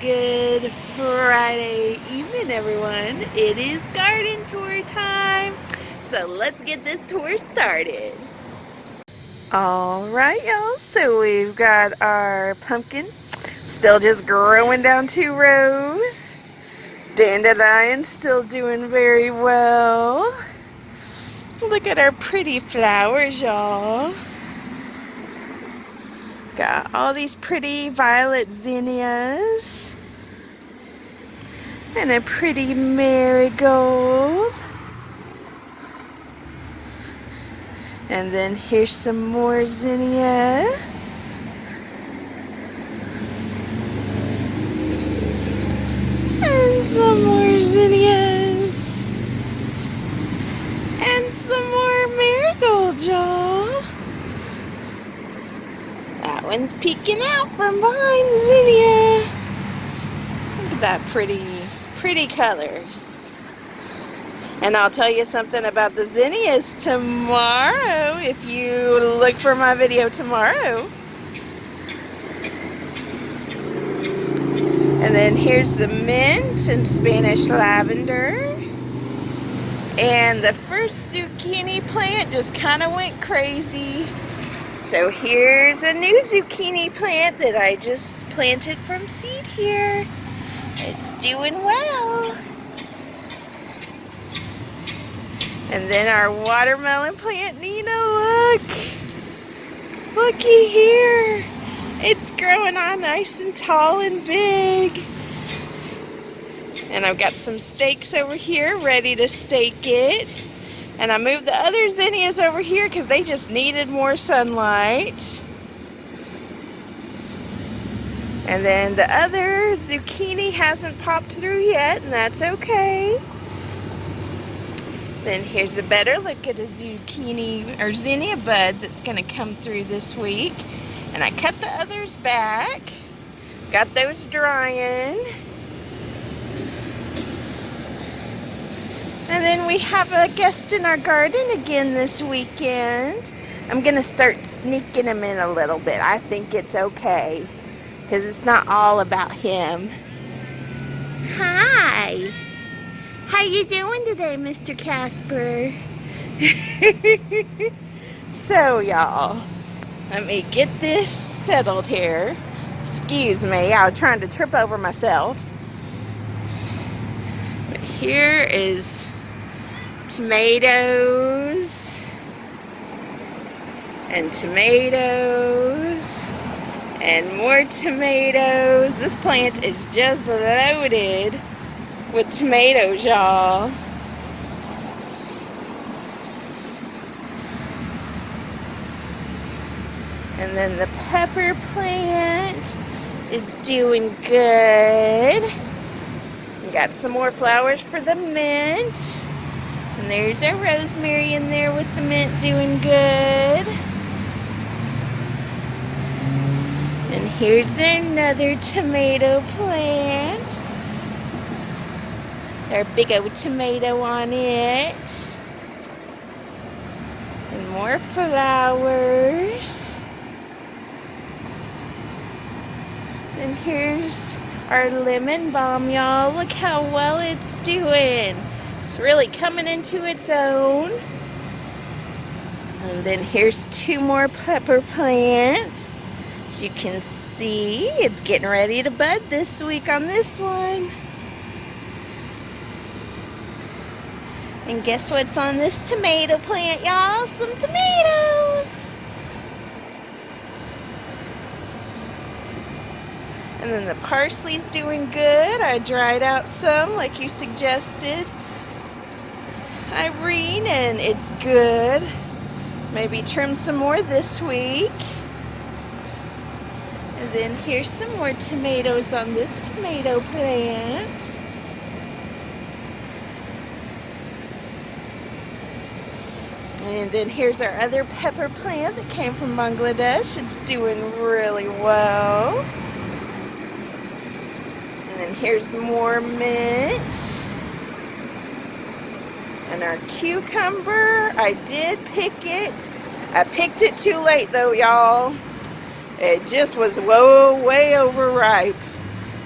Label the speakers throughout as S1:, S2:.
S1: Good Friday evening, everyone. It is garden tour time. So let's get this tour started. Alright, y'all. So we've got our pumpkin still just growing down 2 rows. Dandelion still doing very well. Look at our pretty flowers, y'all. Got all these pretty violet zinnias. And a pretty marigold. And then here's some more zinnia. And some more zinnias. And some more marigold, y'all. That one's peeking out from behind the zinnia. Look at that pretty colors. And I'll tell you something about the zinnias tomorrow if you look for my video tomorrow. And then here's the mint and Spanish lavender. And the first zucchini plant just kind of went crazy. So here's a new zucchini plant that I just planted from seed here. It's doing well. And then our watermelon plant, Nina, look. Looky here. It's growing on nice and tall and big. And I've got some stakes over here ready to stake it. And I moved the other zinnias over here because they just needed more sunlight. And then the other zucchini hasn't popped through yet, and that's okay. Then here's a better look at a zucchini or zinnia bud that's going to come through this week. And I cut the others back. Got those drying. And then we have a guest in our garden again this weekend. I'm going to start sneaking him in a little bit. I think it's okay because it's not all about him. Hi. How you doing today, Mr. Casper? So, y'all, let me get this settled here. Excuse me, I was trying to trip over myself. But here is tomatoes and tomatoes and more tomatoes. This plant is just loaded with tomatoes, y'all. And then the pepper plant is doing good. We got some more flowers for the mint. And there's our rosemary in there with the mint doing good. And here's another tomato plant. Our big old tomato on it. And more flowers. And here's our lemon balm, y'all. Look how well it's doing. It's really coming into its own. And then here's 2 more pepper plants. As you can see, it's getting ready to bud this week on this one. And guess what's on this tomato plant, y'all? Some tomatoes. And then the parsley's doing good. I dried out some like you suggested, Irene, and it's good. Maybe trim some more this week. And then here's some more tomatoes on this tomato plant. And then here's our other pepper plant that came from Bangladesh. It's doing really well. And then here's more mint. And our cucumber, I did pick it. I picked it too late though, y'all. It just was way overripe.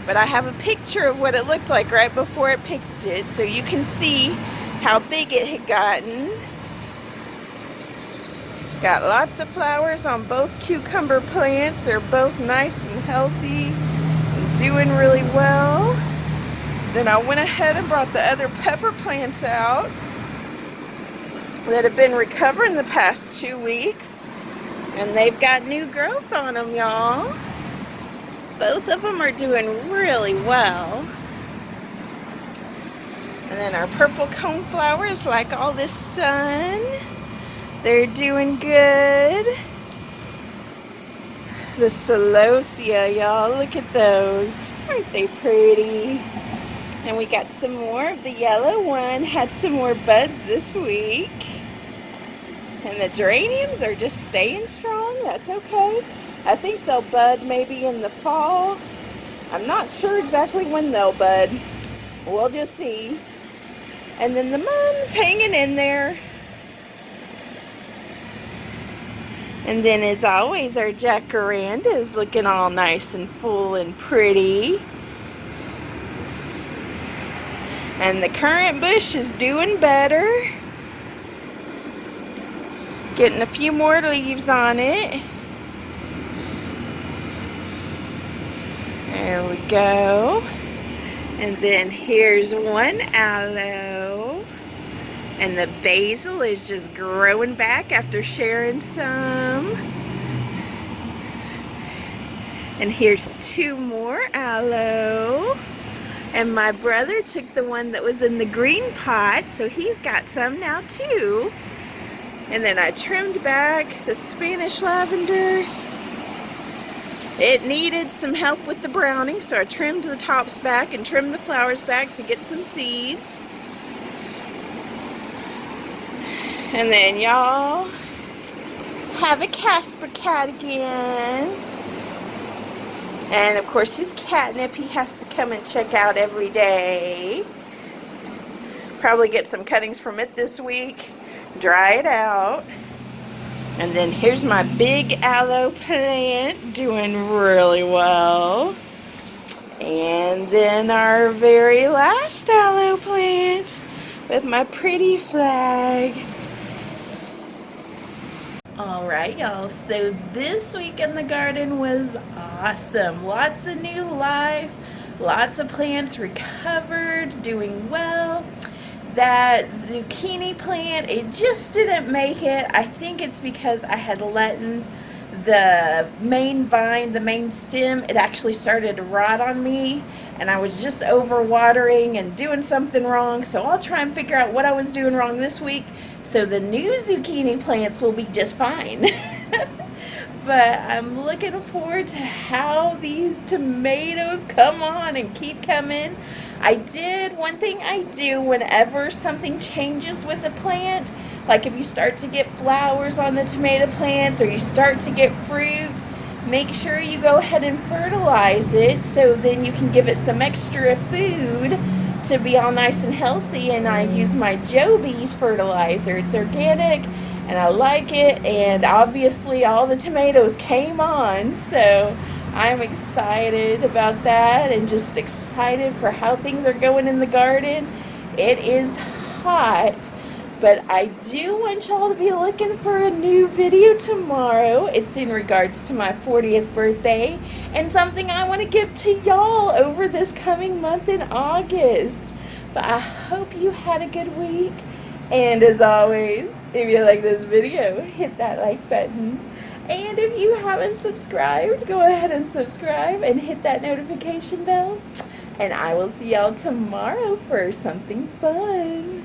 S1: But I have a picture of what it looked like right before it picked it, so you can see how big it had gotten. Got lots of flowers on both cucumber plants. They're both nice and healthy and doing really well. Then I went ahead and brought the other pepper plants out that have been recovering the past 2 weeks. And they've got new growth on them, y'all. Both of them are doing really well. And then our purple coneflowers, like all this sun, they're doing good. The celosia, y'all, look at those. Aren't they pretty? And we got some more of the yellow one. Had some more buds this week. And the geraniums are just staying strong. That's okay. I think they'll bud maybe in the fall. I'm not sure exactly when they'll bud. We'll just see. And then the mums hanging in there. And then as always, our jacaranda is looking all nice and full and pretty. And the currant bush is doing better. Getting a few more leaves on it. There we go. And then here's one aloe. And the basil is just growing back after sharing some. And here's 2 more aloe. And my brother took the one that was in the green pot, so he's got some now too. And then I trimmed back the Spanish lavender. It needed some help with the browning, so I trimmed the tops back and trimmed the flowers back to get some seeds. And then y'all have a Casper cat again. And of course his catnip he has to come and check out every day. Probably get some cuttings from it this week. Dry it out. And then here's my big aloe plant doing really well. And then our very last aloe plant with my pretty flag. Alright y'all, so this week in the garden was awesome. Lots of new life, lots of plants recovered, doing well. That zucchini plant, it just didn't make it. I think it's because I had let the main vine, the main stem, it actually started to rot on me, and I was just overwatering and doing something wrong. So I'll try and figure out what I was doing wrong this week, so the new zucchini plants will be just fine. But I'm looking forward to how these tomatoes come on and keep coming. One thing I do whenever something changes with the plant, like if you start to get flowers on the tomato plants or you start to get fruit, make sure you go ahead and fertilize it, so then you can give it some extra food to be all nice and healthy. And I use my Joby's fertilizer. It's organic and I like it, and obviously all the tomatoes came on, so I'm excited about that and just excited for how things are going in the garden. It is hot, but I do want y'all to be looking for a new video tomorrow. It's in regards to my 40th birthday and something I want to give to y'all over this coming month in August. But I hope you had a good week. And as always, if you like this video, hit that like button. And if you haven't subscribed, go ahead and subscribe and hit that notification bell. And I will see y'all tomorrow for something fun.